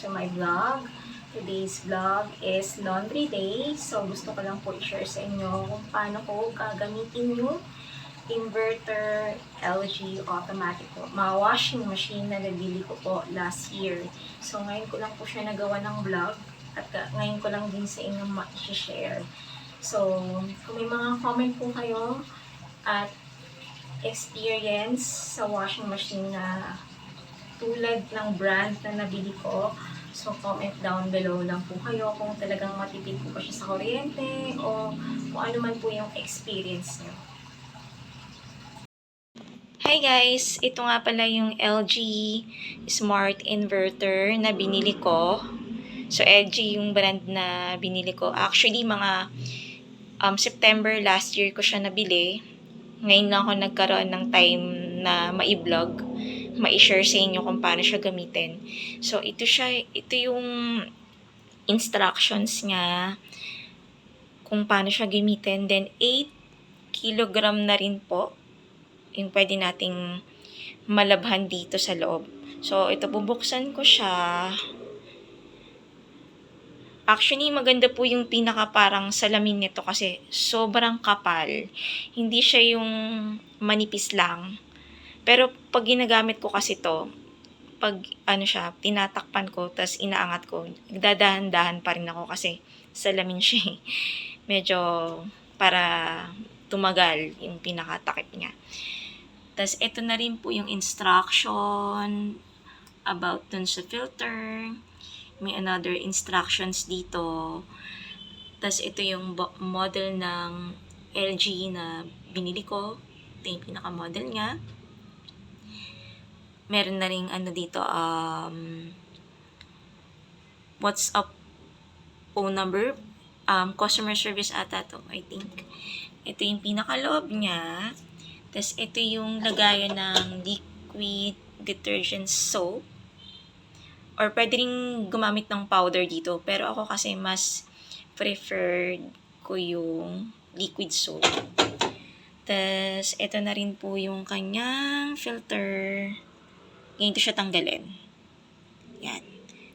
to my vlog. Today's vlog is laundry day. So, gusto ko lang po i-share sa inyo kung paano ko gagamitin yung inverter LG automatic po. Mga washing machine na nabili ko po last year. So, ngayon ko lang po siya nagawa ng vlog. At ngayon ko lang din sa inyo ma-share. So, kung may mga comment po kayo at experience sa washing machine na tulad ng brand na nabili ko, so comment down below lang po kayo kung talagang matipid po ba siya sa kuryente o kung ano man po yung experience nyo. Hi guys! Ito nga pala yung LG Smart Inverter na binili ko. So LG yung brand na binili ko. Actually mga September last year ko siya nabili. Ngayon lang ako nagkaroon ng time na ma-vlog, ma-share sa inyo kung paano siya gamitin. So, ito yung instructions niya kung paano siya gamitin. Then, 8 kilogram na rin po yung pwede nating malabhan dito sa loob. So, ito, bubuksan ko siya. Actually, maganda po yung pinaka parang salamin nito kasi sobrang kapal. Hindi siya yung manipis lang. Pero pag ginagamit ko kasi to, pag tinatakpan ko, tas inaangat ko, nagdadahan-dahan pa rin ako kasi salamin siya. Medyo para tumagal yung pinakatakip niya. Tas ito na rin po yung instruction about dun sa filter. May another instructions dito. Tas ito yung model ng LG na binili ko. Ito yung pinaka-model niya. Meron na rin dito, WhatsApp phone number, customer service ata to, I think. Ito yung pinakaloob niya. Tapos ito yung lagayan ng liquid detergent soap. Or pwede rin gumamit ng powder dito. Pero ako kasi mas preferred ko yung liquid soap. Tapos ito na rin po yung kanyang filter. Ganito siya tanggalin. Yan.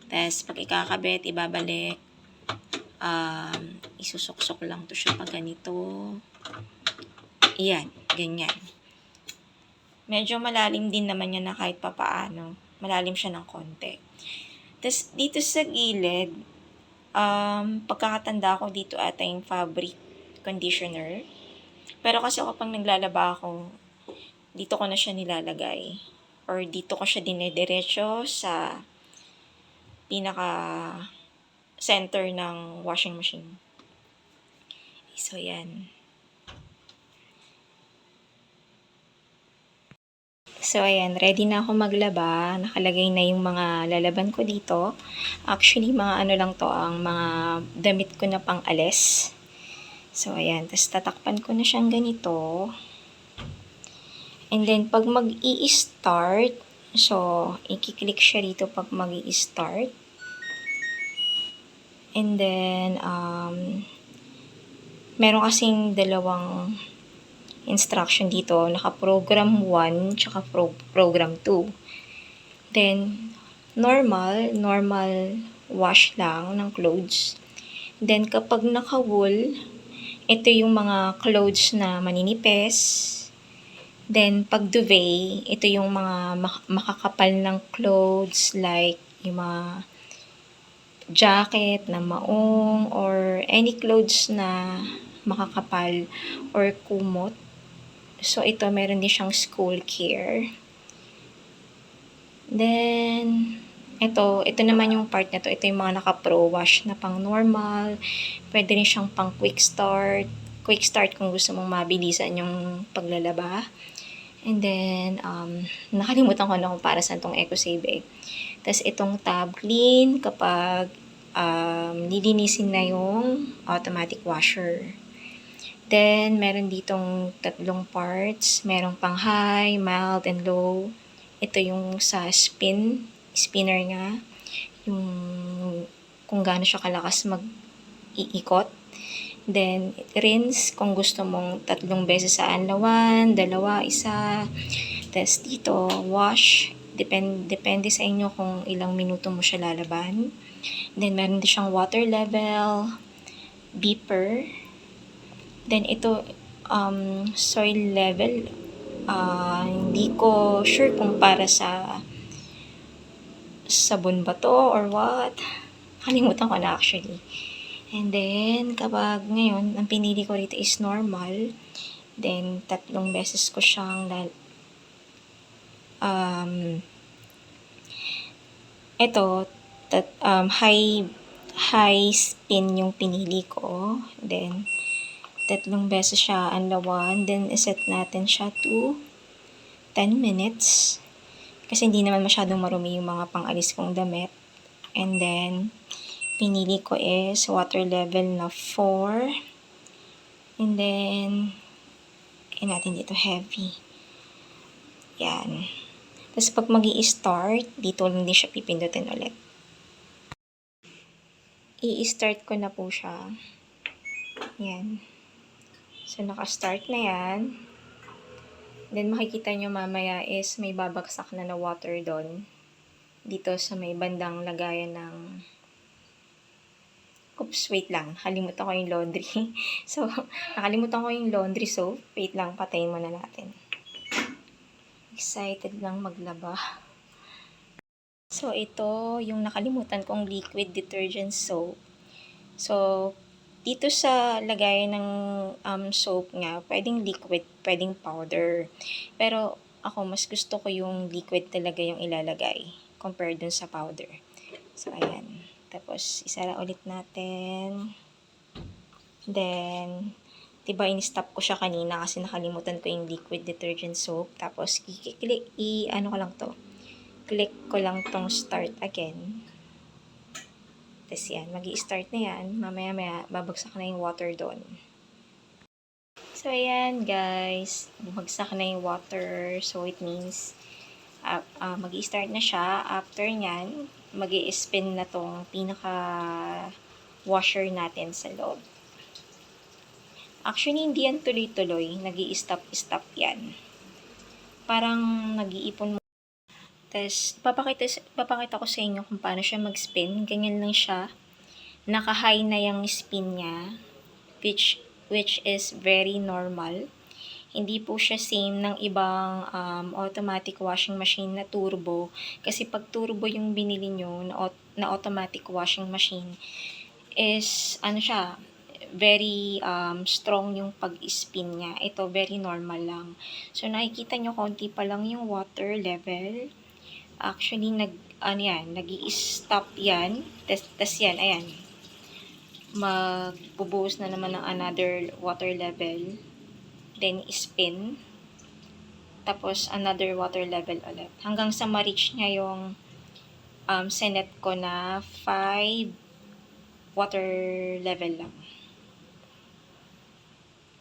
Tapos, pag ikakabit, ibabalik. Isusuksok lang to siya pag ganito. Yan. Ganyan. Medyo malalim din naman yan na kahit papaano. Malalim siya ng konti. Tapos, dito sa gilid, pagkakatanda ko dito ata yung fabric conditioner. Pero kasi ako pang naglalaba ako, dito ko na siya nilalagay. Or dito ko siya dinediretso sa pinaka center ng washing machine. So, yan. So, ayan. Ready na ako maglaba. Nakalagay na yung mga lalaban ko dito. Actually, mga lang to, ang mga damit ko na pang alis. So, ayan. Tapos, tatakpan ko na siyang ganito. And then, pag mag-i-start, so, i-click siya dito pag mag-i-start. And then, meron kasing dalawang instruction dito. Naka-program 1, tsaka program 2. Then, normal wash lang ng clothes. Then, kapag naka-wool, ito yung mga clothes na maninipis. Then, pag duvet, ito yung mga makakapal ng clothes like yung mga jacket na maong or any clothes na makakapal or kumot. So, ito meron din siyang school care. Then, ito naman yung part na to. Ito yung mga naka-pro wash na pang normal. Pwede rin siyang pang quick start. Quick start kung gusto mong mabilisan yung paglalaba. And then, nakalimutan ko na kung para saan tong EcoSave eh. Tapos, itong tab clean kapag nilinisin na yung automatic washer. Then, meron ditong tatlong parts. Merong pang high, mild, and low. Ito yung sa spinner nga. Yung kung gaano siya kalakas mag-iikot. Then, rinse kung gusto mong 3 beses sa anlawan, 2, 1. Tapos dito, wash Depende sa inyo kung ilang minuto mo siya lalaban. Then, meron din siyang water level, beeper. Then, ito, soil level. Hindi ko sure kung para sa sabon ba to or what. Kalimutan ko na actually. And then, kapag ngayon, ang pinili ko rito is normal. Then, 3 beses ko siyang high spin yung pinili ko. Then, 3 beses siya anlawan. Then, iset natin siya to 10 minutes. Kasi hindi naman masyadong marumi yung mga pang-alis kong damit. And then, pinili ko is water level na 4. And then, natin dito heavy. Yan. Tapos pag mag-i-start, dito lang din siya pipindutin ulit. I-start ko na po siya. Yan. So, naka-start na yan. Then, makikita nyo mamaya is may babagsak na water doon. Dito sa may bandang lagayan ng... Oops, wait lang. Nakalimutan ko yung laundry. So, nakalimutan ko yung laundry soap. Wait lang, patayin muna natin. Excited lang maglaba. So, ito yung nakalimutan kong liquid detergent soap. So, dito sa lagayan ng soap nga, pwedeng liquid, pwedeng powder. Pero, ako, mas gusto ko yung liquid talaga yung ilalagay compared dun sa powder. So, ayan. Tapos, isara ulit natin. Then, diba, in-stop ko siya kanina kasi nakalimutan ko yung liquid detergent soap. Tapos, ano ko lang to. Click ko lang tong start again. Tapos yan, mag-i-start na yan. Mamaya-maya, babagsak na yung water doon. So, ayan guys. Bumagsak na yung water. So, it means, mag-i-start na siya. After nyan, mag-i-spin na tong pinaka-washer natin sa loob. Actually, hindi yan tuloy-tuloy. Nag-i-stop yan. Parang nag-iipon mo. Tapos, papakita ko sa inyo kung paano siya mag-spin. Ganyan lang siya. Naka-high na yung spin niya. Which is very normal. Hindi po siya same ng ibang automatic washing machine na turbo. Kasi pag turbo yung binili nyo na automatic washing machine is, ano siya, very strong yung pag-spin niya. Ito, very normal lang. So, nakikita nyo, konti pa lang yung water level. Actually, nag-i-stop yan. Tas yan, ayan. Magbubuhos na naman ng another water level. Then, spin. Tapos, another water level ulit. Hanggang sa ma-reach niya yung senet ko na 5 water level lang.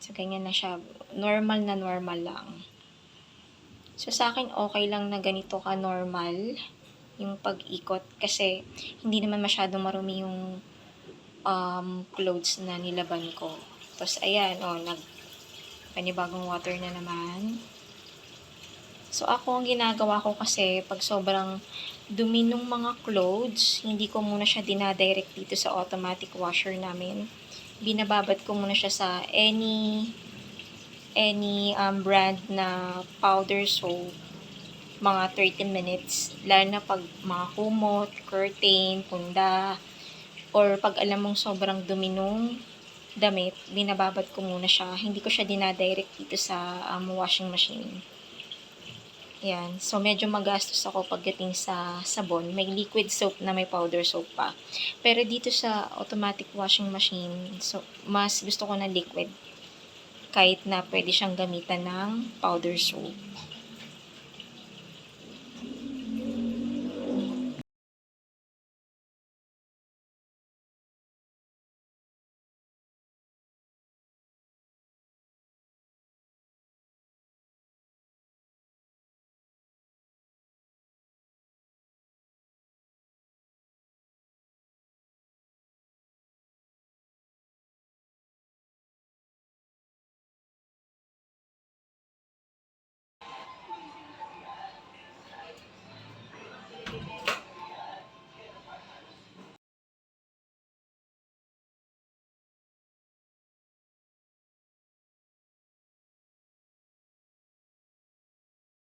So, ganyan na siya. Normal lang. So, sa akin, okay lang na ganito ka-normal yung pag-ikot. Kasi, hindi naman masyadong marumi yung clothes na nilaban ko. Tapos, ayan, panibagong water na naman. So, ako, ang ginagawa ko kasi, pag sobrang dumi ng mga clothes, hindi ko muna siya dinadirect dito sa automatic washer namin. Binababad ko muna siya sa any brand na powder soap, mga 30 minutes. Lalo na pag mga kumot, curtain, punda, or pag alam mong sobrang dumi nung damit, binababad ko muna siya. Hindi ko siya dinadirect dito sa washing machine. Yan. So, medyo magastos ako pagdating sa sabon. May liquid soap na may powder soap pa. Pero dito sa automatic washing machine, so, mas gusto ko na liquid. Kahit na pwede siyang gamitan ng powder soap.